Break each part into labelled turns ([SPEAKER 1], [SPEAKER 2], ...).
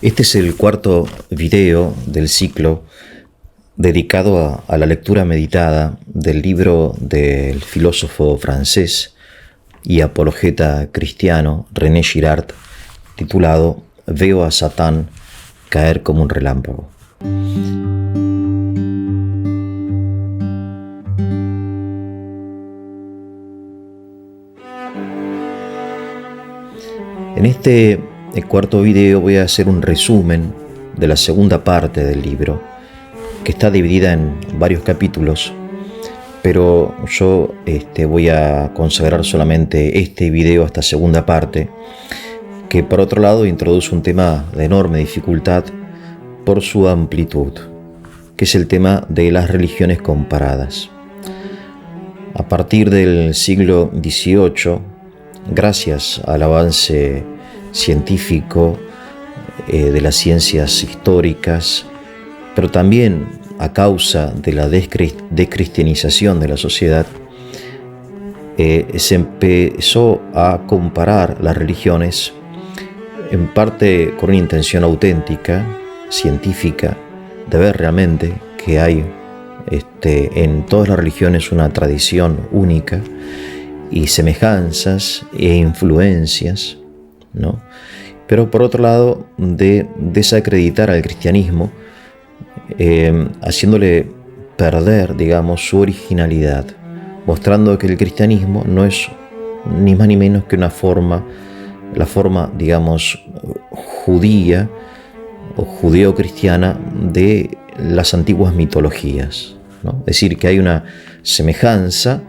[SPEAKER 1] Este es el cuarto video del ciclo dedicado a la lectura meditada del libro del filósofo francés y apologeta cristiano René Girard, titulado Veo a Satán caer como un relámpago. En este cuarto video voy a hacer un resumen de la segunda parte del libro, que está dividida en varios capítulos, pero yo voy a consagrar solamente este video a esta segunda parte, que por otro lado introduce un tema de enorme dificultad por su amplitud, que es el tema de las religiones comparadas. A partir del siglo XVIII, gracias al avance científico de las ciencias históricas, pero también a causa de la descristianización de la sociedad, se empezó a comparar las religiones, en parte con una intención auténtica, científica, de ver realmente que hay en todas las religiones una tradición única y semejanzas e influencias, ¿no? Pero por otro lado, de desacreditar al cristianismo, haciéndole perder, digamos, su originalidad, mostrando que el cristianismo no es ni más ni menos que la forma, digamos, judía o judeo-cristiana de las antiguas mitologías, ¿no? Es decir, que hay una semejanza,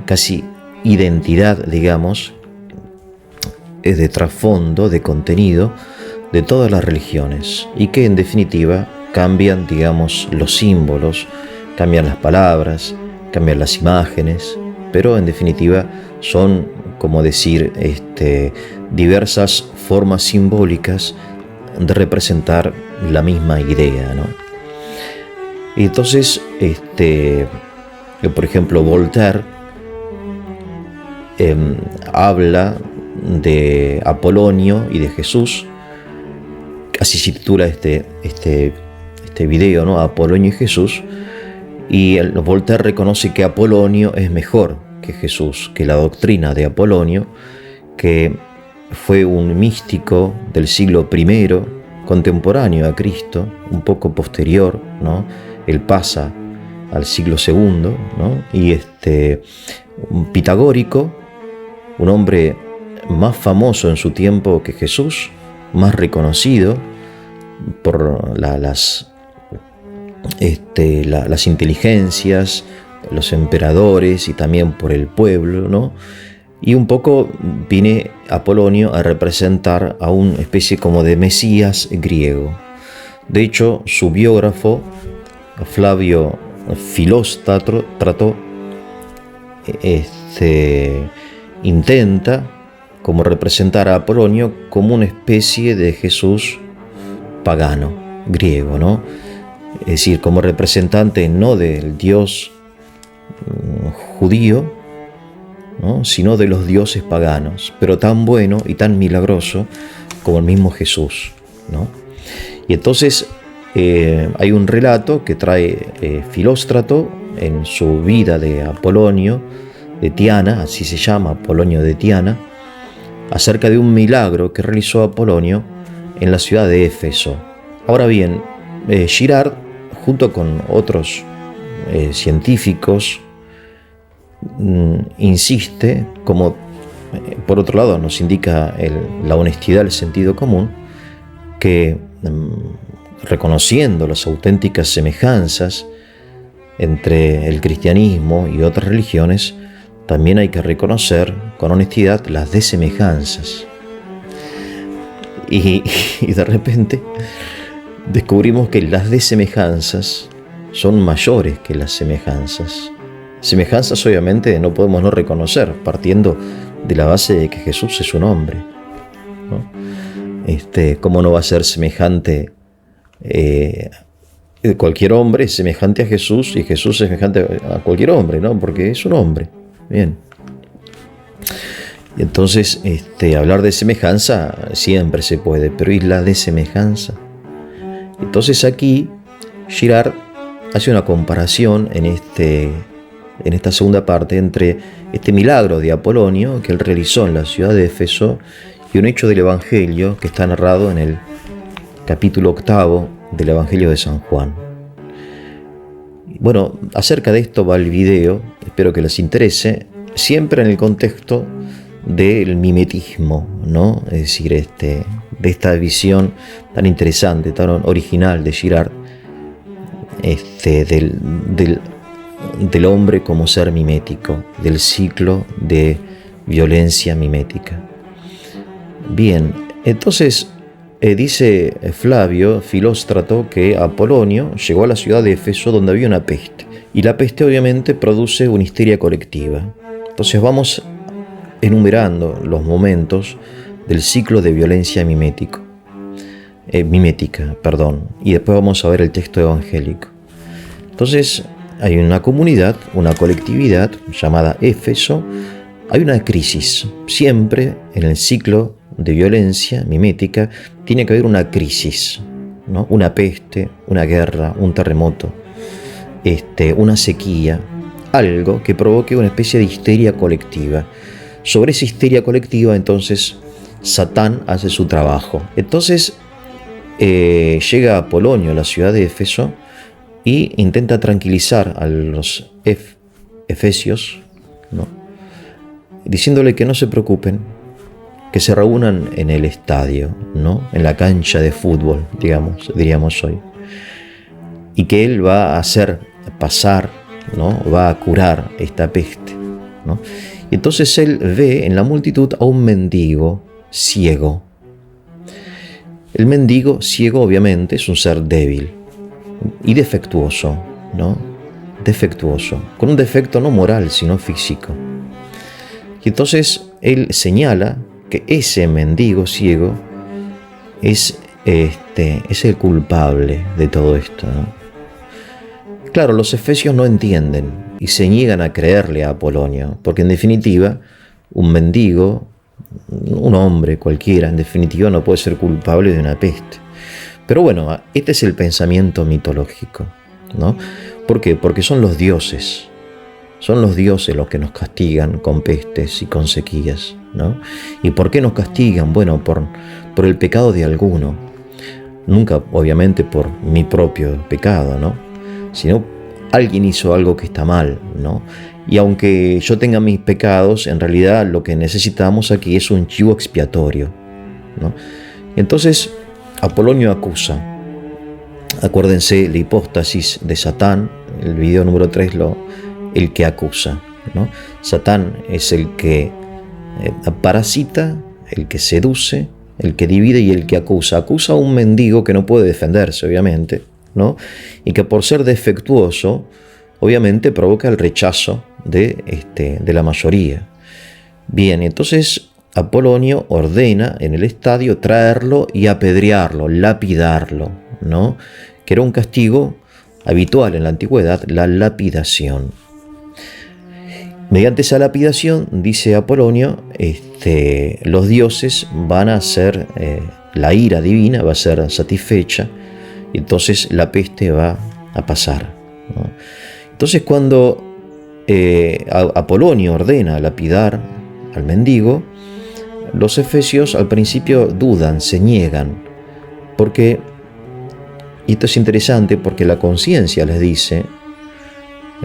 [SPEAKER 1] casi identidad, digamos, es de trasfondo, de contenido de todas las religiones, y que en definitiva cambian, digamos, los símbolos, cambian las palabras, cambian las imágenes, pero en definitiva son, como decir, diversas formas simbólicas de representar la misma idea, ¿no? Y entonces, por ejemplo, Voltaire habla de Apolonio y de Jesús, así se titula este video, ¿no? Apolonio y Jesús, y Voltaire reconoce que Apolonio es mejor que Jesús, que la doctrina de Apolonio, que fue un místico del siglo I, contemporáneo a Cristo, un poco posterior, ¿no? Él pasa al siglo II, ¿no? Y un pitagórico, un hombre más famoso en su tiempo que Jesús, más reconocido por las inteligencias, los emperadores y también por el pueblo, ¿no? Y un poco viene Apolonio a representar a una especie como de Mesías griego. De hecho, su biógrafo, Flavio Filóstrato, intenta como representar a Apolonio como una especie de Jesús pagano, griego, ¿no? Es decir, como representante no del Dios judío, ¿no? Sino de los dioses paganos, pero tan bueno y tan milagroso como el mismo Jesús, ¿no? Y entonces hay un relato que trae Filóstrato en su vida de Apolonio de Tiana, así se llama, Apolonio de Tiana, acerca de un milagro que realizó Apolonio en la ciudad de Éfeso. Ahora bien, Girard, junto con otros científicos, insiste, como por otro lado nos indica la honestidad del sentido común, que reconociendo las auténticas semejanzas entre el cristianismo y otras religiones, también hay que reconocer con honestidad las desemejanzas. Y de repente descubrimos que las desemejanzas son mayores que las semejanzas. Semejanzas obviamente no podemos no reconocer, partiendo de la base de que Jesús es un hombre, ¿no? ¿Cómo no va a ser semejante? Cualquier hombre es semejante a Jesús y Jesús es semejante a cualquier hombre, ¿no? Porque es un hombre. Bien. Entonces, hablar de semejanza siempre se puede, pero ¿y la desemejanza? Entonces aquí Girard hace una comparación en esta segunda parte entre este milagro de Apolonio que él realizó en la ciudad de Éfeso y un hecho del Evangelio que está narrado en el capítulo 8 del Evangelio de San Juan. Bueno, acerca de esto va el video, espero que les interese, siempre en el contexto del mimetismo, ¿no? Es decir, de esta visión tan interesante, tan original de Girard, del hombre como ser mimético, del ciclo de violencia mimética. Bien, entonces dice Flavio Filóstrato que Apolonio llegó a la ciudad de Éfeso donde había una peste, y la peste obviamente produce una histeria colectiva. Entonces vamos enumerando los momentos del ciclo de violencia mimética, y después vamos a ver el texto evangélico. Entonces hay una comunidad, una colectividad llamada Éfeso, hay una crisis. Siempre en el ciclo de violencia mimética tiene que haber una crisis, ¿no? Una peste, una guerra, un terremoto, una sequía, algo que provoque una especie de histeria colectiva. Sobre esa histeria colectiva, entonces, Satán hace su trabajo. Entonces, llega Apolonio a la ciudad de Éfeso y intenta tranquilizar a los efesios, ¿no? Diciéndole que no se preocupen, que se reúnan en el estadio, ¿no? En la cancha de fútbol, diríamos hoy. Y que él va a hacer pasar, ¿no? Va a curar esta peste, ¿no? Y entonces él ve en la multitud a un mendigo ciego. El mendigo ciego obviamente es un ser débil y defectuoso, ¿no? Defectuoso, con un defecto no moral sino físico. Y entonces él señala que ese mendigo ciego es el culpable de todo esto, ¿no? Claro, los efesios no entienden y se niegan a creerle a Apolonio, porque en definitiva, un mendigo, un hombre cualquiera, en definitiva no puede ser culpable de una peste. Pero bueno, este es el pensamiento mitológico, ¿no? ¿Por qué? Porque son los dioses los que nos castigan con pestes y con sequías, ¿no? ¿Y por qué nos castigan? Bueno, por el pecado de alguno. Nunca, obviamente, por mi propio pecado, ¿no? Sino alguien hizo algo que está mal, ¿no? Y aunque yo tenga mis pecados, en realidad lo que necesitamos aquí es un chivo expiatorio, ¿no? Entonces, Apolonio acusa. Acuérdense la hipóstasis de Satán, el video número 3, el que acusa, ¿no? Satán es el que parasita, el que seduce, el que divide y el que acusa. Acusa a un mendigo que no puede defenderse, obviamente, ¿no? Y que por ser defectuoso, obviamente provoca el rechazo de la mayoría. Bien, entonces Apolonio ordena en el estadio traerlo y apedrearlo, lapidarlo, ¿no? Que era un castigo habitual en la antigüedad, la lapidación. Mediante esa lapidación, dice Apolonio, los dioses van a ser, la ira divina va a ser satisfecha, y entonces la peste va a pasar, ¿no? Entonces cuando Apolonio ordena lapidar al mendigo, los efesios al principio dudan, se niegan, porque, y esto es interesante porque la conciencia les dice,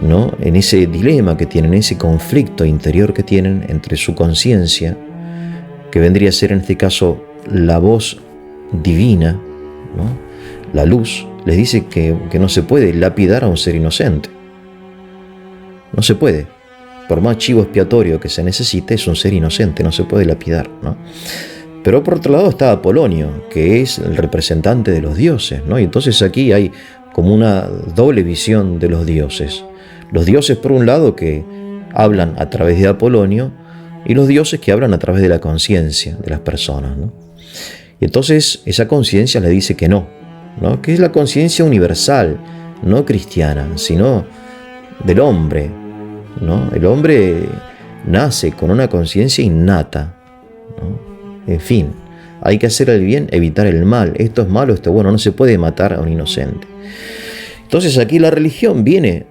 [SPEAKER 1] ¿no? En ese dilema que tienen, ese conflicto interior que tienen entre su conciencia, que vendría a ser en este caso la voz divina, ¿no? La luz, les dice que no se puede lapidar a un ser inocente. No se puede. Por más chivo expiatorio que se necesite, es un ser inocente, no se puede lapidar, ¿no? Pero por otro lado está Apolonio, que es el representante de los dioses, ¿no? Y entonces aquí hay como una doble visión de los dioses. Los dioses, por un lado, que hablan a través de Apolonio, y los dioses que hablan a través de la conciencia de las personas, ¿no? Y entonces esa conciencia le dice que no, que es la conciencia universal, no cristiana, sino del hombre, ¿no? El hombre nace con una conciencia innata, ¿no? En fin, hay que hacer el bien, evitar el mal. Esto es malo, esto es bueno, no se puede matar a un inocente. Entonces aquí la religión viene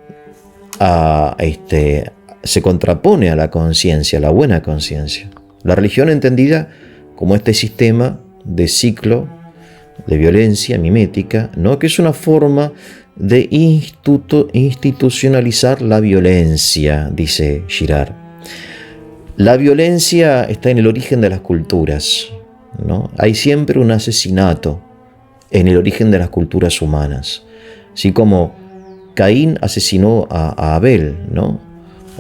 [SPEAKER 1] se contrapone a la conciencia, a la buena conciencia. La religión entendida como este sistema de ciclo de violencia mimética, ¿no? Que es una forma de institucionalizar la violencia, dice Girard. La violencia está en el origen de las culturas, ¿no? Hay siempre un asesinato en el origen de las culturas humanas, así como Caín asesinó a Abel, ¿no?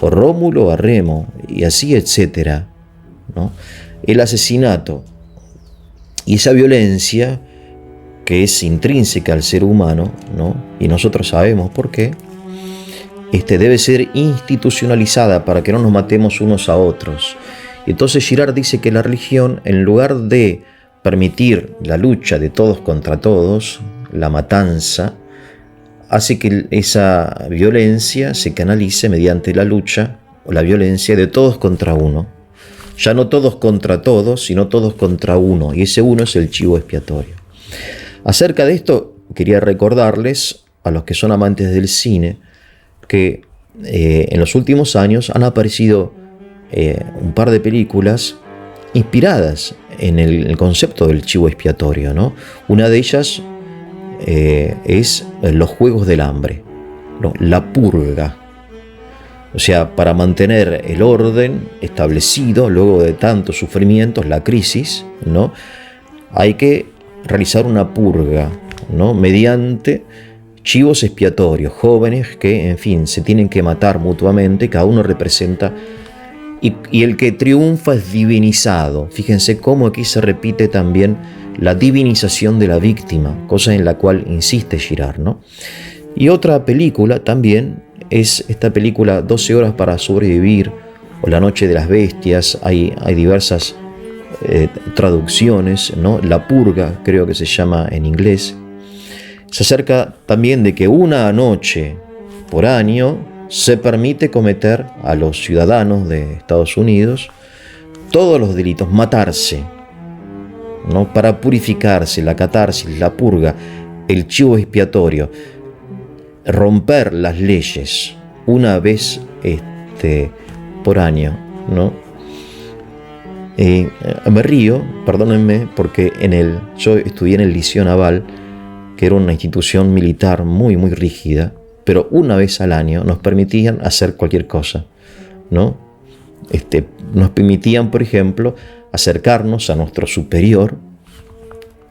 [SPEAKER 1] O Rómulo a Remo, y así, etcétera, ¿no? El asesinato y esa violencia que es intrínseca al ser humano, ¿no? Y nosotros sabemos por qué, debe ser institucionalizada para que no nos matemos unos a otros. Y entonces Girard dice que la religión, en lugar de permitir la lucha de todos contra todos, la matanza, hace que esa violencia se canalice mediante la lucha o la violencia de todos contra uno. Ya no todos contra todos, sino todos contra uno, y ese uno es el chivo expiatorio. Acerca de esto, quería recordarles a los que son amantes del cine que en los últimos años han aparecido un par de películas inspiradas en el concepto del chivo expiatorio, ¿no? Una de ellas es Los Juegos del Hambre, ¿no? La purga. O sea, para mantener el orden establecido luego de tantos sufrimientos, la crisis, ¿no? Hay que realizar una purga, ¿no? Mediante chivos expiatorios, jóvenes que, en fin, se tienen que matar mutuamente, cada uno representa, y el que triunfa es divinizado. Fíjense cómo aquí se repite también la divinización de la víctima, cosa en la cual insiste Girard, ¿no? Y otra película también es esta película 12 horas para sobrevivir, o La Noche de las Bestias. Hay diversas traducciones, ¿no? La purga creo que se llama en inglés. Se acerca también de que una noche por año se permite cometer a los ciudadanos de Estados Unidos todos los delitos, matarse, ¿no? Para purificarse, la catarsis, la purga, el chivo expiatorio, romper las leyes una vez por año, ¿no? Me río, perdónenme, porque yo estudié en el Liceo Naval, que era una institución militar muy, muy rígida, pero una vez al año nos permitían hacer cualquier cosa, ¿no? Nos permitían, por ejemplo, acercarnos a nuestro superior,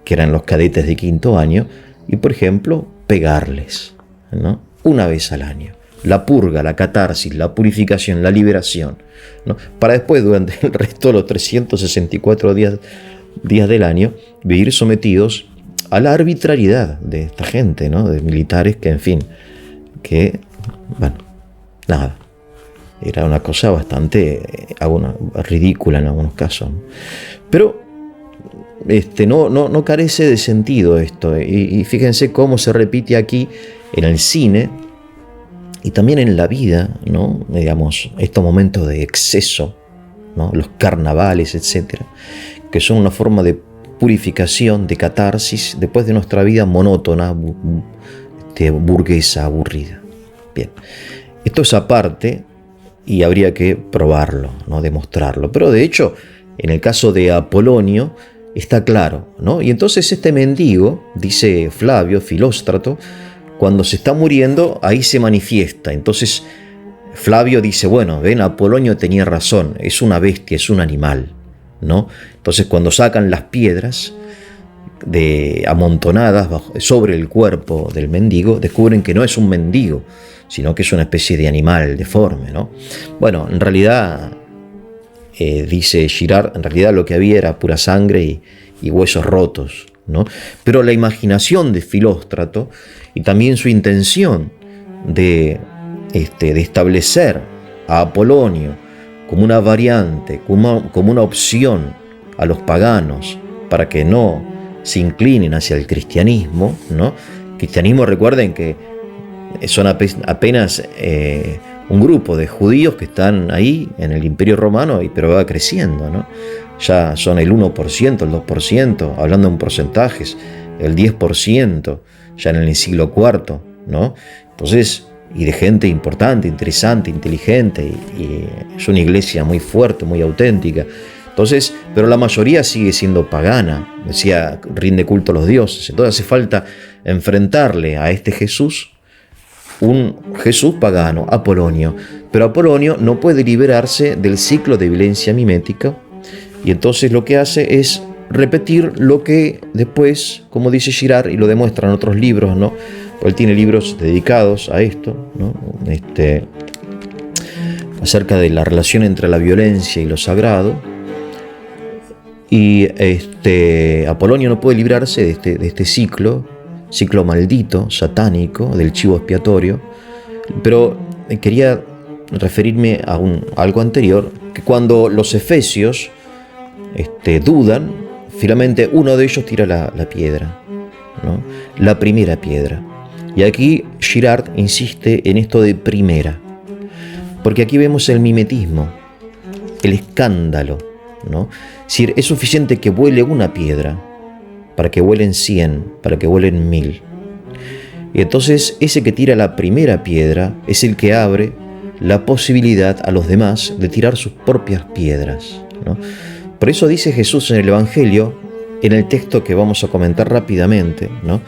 [SPEAKER 1] que eran los cadetes de 5º año, y, por ejemplo, pegarles, ¿no? Una vez al año. La purga, la catarsis, la purificación, la liberación, ¿no? Para después, durante el resto de los 364 días del año, vivir sometidos a la arbitrariedad de esta gente, ¿no? De militares que, en fin, bueno, nada. Era una cosa bastante ridícula en algunos casos, ¿no? Pero no carece de sentido esto. Y fíjense cómo se repite aquí en el cine y también en la vida, ¿no? Digamos, estos momentos de exceso, ¿no? Los carnavales, etcétera, que son una forma de purificación, de catarsis, después de nuestra vida monótona, burguesa, aburrida. Bien, esto es aparte y habría que probarlo, ¿no? Demostrarlo. Pero de hecho, en el caso de Apolonio, está claro, ¿no? Y entonces este mendigo, dice Flavio, Filóstrato, cuando se está muriendo, ahí se manifiesta. Entonces Flavio dice, bueno, ven, Apolonio tenía razón, es una bestia, es un animal, ¿no? Entonces cuando sacan las piedras amontonadas sobre el cuerpo del mendigo, descubren que no es un mendigo, sino que es una especie de animal deforme, ¿no? Bueno, en realidad, dice Girard, en realidad lo que había era pura sangre y huesos rotos, ¿no? Pero la imaginación de Filóstrato y también su intención de establecer a Apolonio como una variante, como una opción a los paganos para que no se inclinen hacia el cristianismo, ¿no? Cristianismo, recuerden que son apenas un grupo de judíos que están ahí en el Imperio Romano, pero va creciendo, ¿no? Ya son el 1%, el 2%, hablando en porcentajes, el 10%, ya en el siglo IV, ¿no? Entonces, y de gente importante, interesante, inteligente, y es una iglesia muy fuerte, muy auténtica. Entonces, pero la mayoría sigue siendo pagana, decía, rinde culto a los dioses. Entonces hace falta enfrentarle a este Jesús, un Jesús pagano, Apolonio. Pero Apolonio no puede liberarse del ciclo de violencia mimética, y entonces lo que hace es repetir lo que después, como dice Girard, y lo demuestra en otros libros, ¿no? Él tiene libros dedicados a esto, ¿no? Acerca de la relación entre la violencia y lo sagrado. Y Apolonio no puede librarse de este ciclo maldito, satánico, del chivo expiatorio. Pero quería referirme a algo anterior, que cuando los efesios dudan, finalmente uno de ellos tira la piedra, ¿no? La primera piedra. Y aquí Girard insiste en esto de primera, porque aquí vemos el mimetismo, el escándalo, ¿no? Es decir, es suficiente que vuele una piedra para que vuelen 100, para que vuelen 1000. Y entonces ese que tira la primera piedra es el que abre la posibilidad a los demás de tirar sus propias piedras, ¿no? Por eso dice Jesús en el Evangelio, en el texto que vamos a comentar rápidamente, ¿no?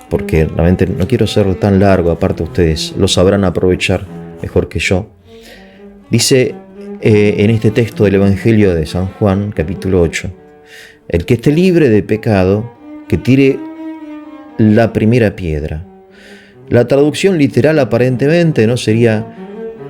[SPEAKER 1] Porque realmente no quiero hacerlo tan largo, aparte ustedes lo sabrán aprovechar mejor que yo. Dice en este texto del Evangelio de San Juan, capítulo 8, el que esté libre de pecado, que tire la primera piedra. La traducción literal aparentemente no sería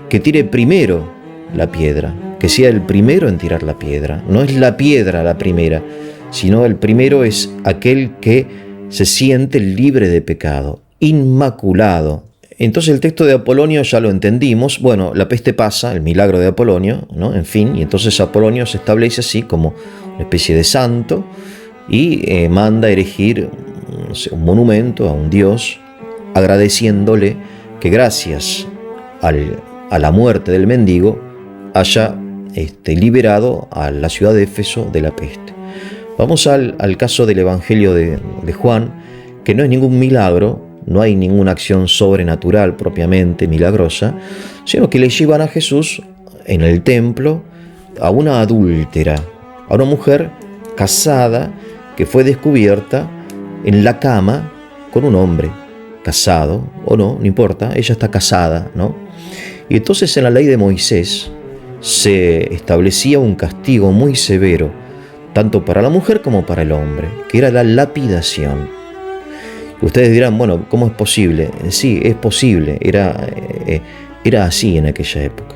[SPEAKER 1] que tire primero la piedra, que sea el primero en tirar la piedra. No es la piedra la primera, sino el primero es aquel que se siente libre de pecado, inmaculado. Entonces el texto de Apolonio ya lo entendimos. Bueno, la peste pasa, el milagro de Apolonio, ¿no? En fin, y entonces Apolonio se establece así como una especie de santo y manda erigir un monumento a un dios, agradeciéndole que gracias a la muerte del mendigo haya liberado a la ciudad de Éfeso de la peste. Vamos al caso del Evangelio de Juan, que no es ningún milagro, no hay ninguna acción sobrenatural propiamente milagrosa, sino que le llevan a Jesús en el templo a una adúltera, a una mujer casada que fue descubierta en la cama con un hombre, casado o no importa, ella está casada, ¿no? Y entonces en la ley de Moisés se establecía un castigo muy severo, tanto para la mujer como para el hombre, que era la lapidación. Ustedes dirán, bueno, ¿cómo es posible? Sí, es posible, era así en aquella época.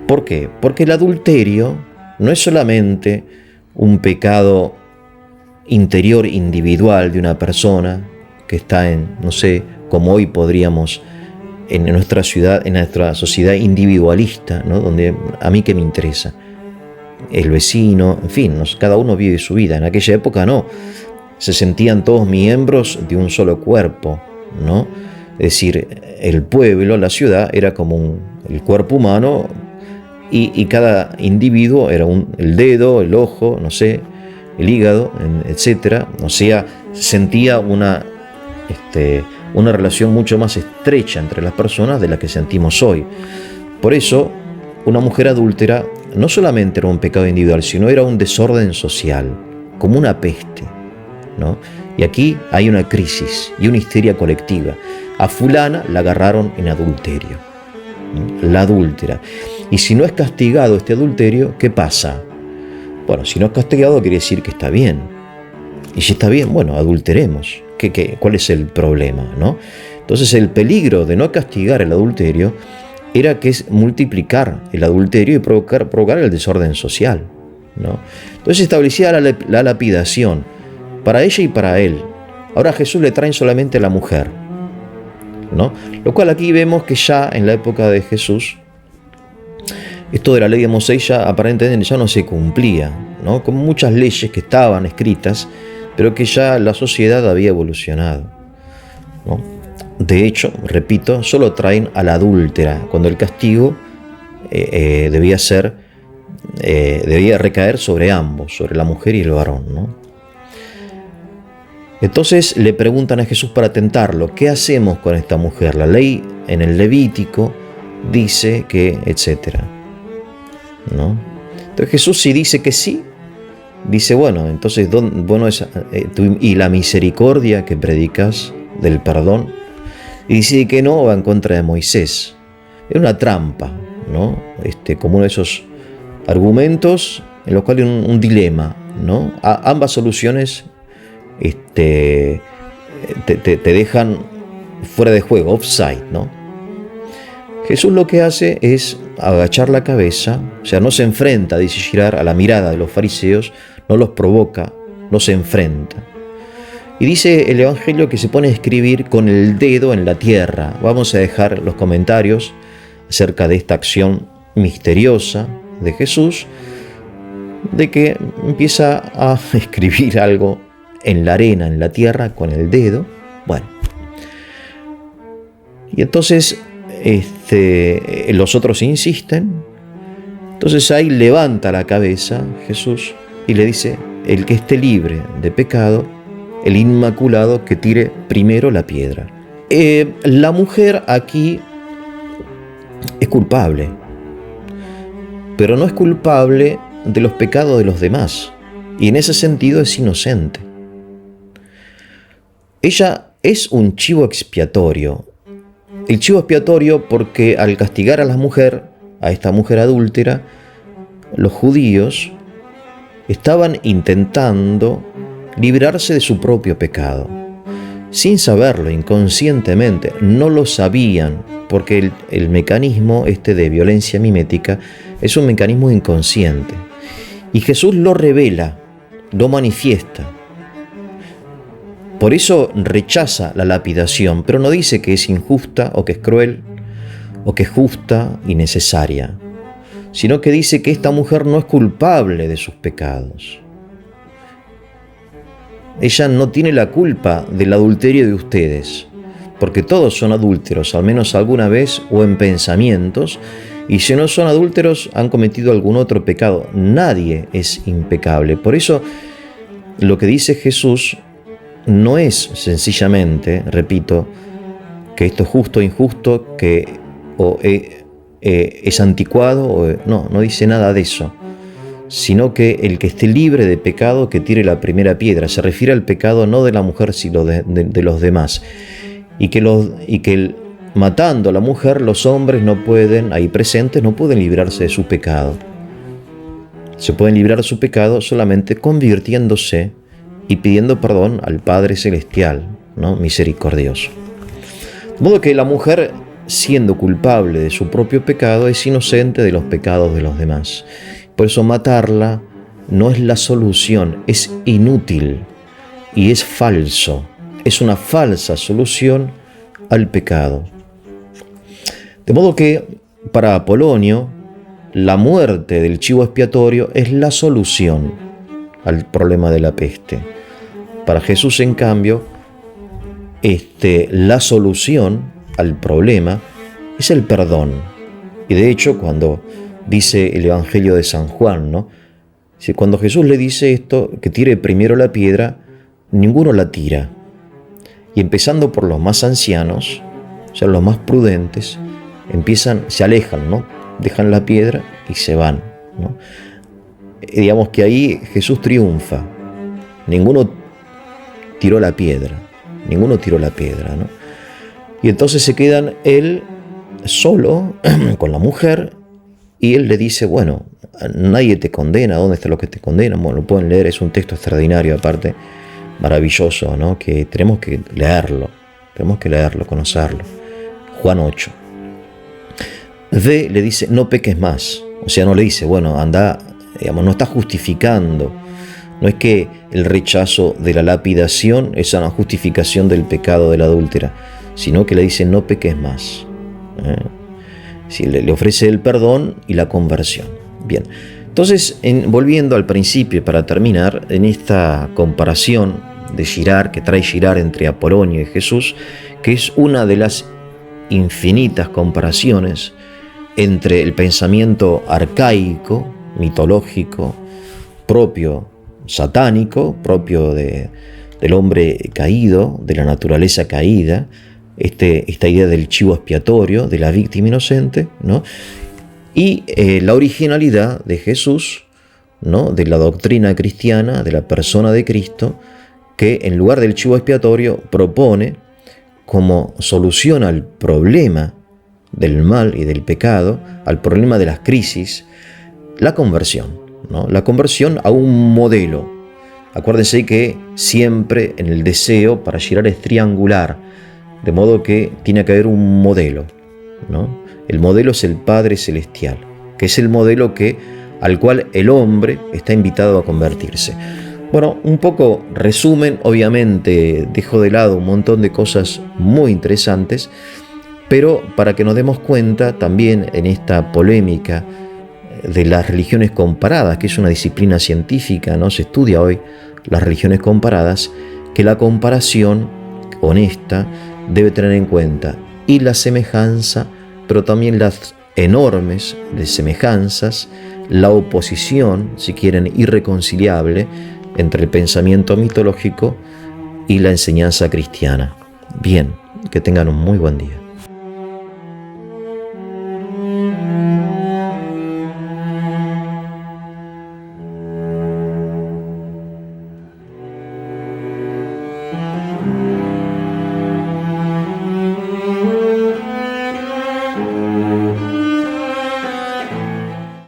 [SPEAKER 1] ¿Por qué? Porque el adulterio no es solamente un pecado interior individual de una persona que está en, no sé, como hoy podríamos en nuestra ciudad, en nuestra sociedad individualista, ¿no? Donde a mí qué me interesa, el vecino, en fin, cada uno vive su vida. En aquella época no, se sentían todos miembros de un solo cuerpo, ¿no? Es decir, el pueblo, la ciudad, era como el cuerpo humano y cada individuo era el dedo, el ojo, no sé, el hígado, etc. O sea, se sentía una relación mucho más estrecha entre las personas de la que sentimos hoy. Por eso, una mujer adúltera no solamente era un pecado individual, sino era un desorden social, como una peste, ¿no? Y aquí hay una crisis y una histeria colectiva. A fulana la agarraron en adulterio, ¿no? La adúltera. Y si no es castigado este adulterio, ¿qué pasa? Bueno, si no es castigado quiere decir que está bien. Y si está bien, bueno, adulteremos. ¿Cuál es el problema, no? Entonces el peligro de no castigar el adulterio era que es multiplicar el adulterio y provocar el desorden social, ¿no? Entonces establecía la lapidación para ella y para él. Ahora a Jesús le traen solamente a la mujer, ¿no? Lo cual aquí vemos que ya en la época de Jesús esto de la ley de Moisés ya aparentemente ya no se cumplía, ¿no? Como muchas leyes que estaban escritas, pero que ya la sociedad había evolucionado, ¿no? De hecho, repito, solo traen a la adúltera, cuando el castigo debía recaer sobre ambos, sobre la mujer y el varón, ¿no? Entonces le preguntan a Jesús para tentarlo: ¿qué hacemos con esta mujer? La ley en el Levítico dice que, etcétera, ¿no? Entonces Jesús, si dice que sí, dice, bueno, entonces, bueno, y la misericordia que predicas del perdón, y dice que no, va en contra de Moisés. Es una trampa, ¿no? Como uno de esos argumentos en los cuales un dilema, ¿no? Ambas soluciones te dejan fuera de juego, offside, ¿no? Jesús lo que hace es agachar la cabeza, o sea, no se enfrenta, dice Girard, a la mirada de los fariseos, no los provoca, no se enfrenta. Y dice el Evangelio que se pone a escribir con el dedo en la tierra. Vamos a dejar los comentarios acerca de esta acción misteriosa de Jesús, de que empieza a escribir algo en la arena, en la tierra, con el dedo. Bueno, y entonces los otros insisten. Entonces ahí levanta la cabeza Jesús y le dice: el que esté libre de pecado, el inmaculado, que tire primero la piedra. La mujer aquí es culpable, pero no es culpable de los pecados de los demás, y en ese sentido es inocente. Ella es un chivo expiatorio. El chivo expiatorio porque al castigar a la mujer, a esta mujer adúltera, los judíos estaban intentando librarse de su propio pecado. Sin saberlo, inconscientemente, no lo sabían, porque el mecanismo de violencia mimética es un mecanismo inconsciente. Y Jesús lo revela, lo manifiesta. Por eso rechaza la lapidación, pero no dice que es injusta o que es cruel o que es justa y necesaria, sino que dice que esta mujer no es culpable de sus pecados. Ella no tiene la culpa del adulterio de ustedes, porque todos son adúlteros, al menos alguna vez o en pensamientos, y si no son adúlteros han cometido algún otro pecado. Nadie es impecable. Por eso lo que dice Jesús no es sencillamente, repito, que esto es justo o injusto, que es anticuado, no dice nada de eso, sino que el que esté libre de pecado, que tire la primera piedra. Se refiere al pecado no de la mujer, sino de los demás, y que matando a la mujer, los hombres no pueden, ahí presentes, no pueden librarse de su pecado. Se pueden librar de su pecado solamente convirtiéndose y pidiendo perdón al Padre Celestial, ¿no? Misericordioso. De modo que la mujer, siendo culpable de su propio pecado, es inocente de los pecados de los demás. Por eso matarla no es la solución, es inútil y es falso. Es una falsa solución al pecado. De modo que para Apolonio, la muerte del chivo expiatorio es la solución al problema de la peste. Para Jesús, en cambio, la solución al problema es el perdón. Y de hecho, cuando dice el Evangelio de San Juan, ¿no? Cuando Jesús le dice esto, que tire primero la piedra, ninguno la tira. Y empezando por los más ancianos, o sea, los más prudentes, se alejan, ¿no? Dejan la piedra y se van, ¿no? Digamos que ahí Jesús triunfa. Ninguno tiró la piedra, ¿no? Y entonces se quedan él solo con la mujer, y él le dice: bueno, nadie te condena, ¿dónde está lo que te condena? Bueno, lo pueden leer, es un texto extraordinario, aparte, maravilloso, ¿no? Que tenemos que leerlo, conocerlo. Juan 8. Le dice: no peques más. O sea, no le dice, bueno, anda, digamos, no está justificando. No es que el rechazo de la lapidación es una justificación del pecado de la adúltera, sino que le dice: no peques más. Sí, le ofrece el perdón y la conversión. Bien, entonces, volviendo al principio para terminar, en esta comparación de Girard, que trae Girard entre Apolonio y Jesús, que es una de las infinitas comparaciones entre el pensamiento arcaico, mitológico, propio satánico, propio del hombre caído, de la naturaleza caída, esta idea del chivo expiatorio, de la víctima inocente, ¿no? Y la originalidad de Jesús, ¿no? De la doctrina cristiana, de la persona de Cristo, que en lugar del chivo expiatorio propone como solución al problema del mal y del pecado, al problema de las crisis, la conversión, ¿no? La conversión a un modelo. Acuérdense que siempre en el deseo para llegar es triangular, de modo que tiene que haber un modelo, ¿no? El modelo es el Padre Celestial, que es el modelo al cual el hombre está invitado a convertirse. Bueno, un poco resumen, obviamente dejo de lado un montón de cosas muy interesantes, pero para que nos demos cuenta también en esta polémica de las religiones comparadas, que es una disciplina científica, ¿no? Se estudia hoy las religiones comparadas, que la comparación honesta debe tener en cuenta y la semejanza, pero también las enormes semejanzas, la oposición, si quieren, irreconciliable entre el pensamiento mitológico y la enseñanza cristiana. Bien, que tengan un muy buen día.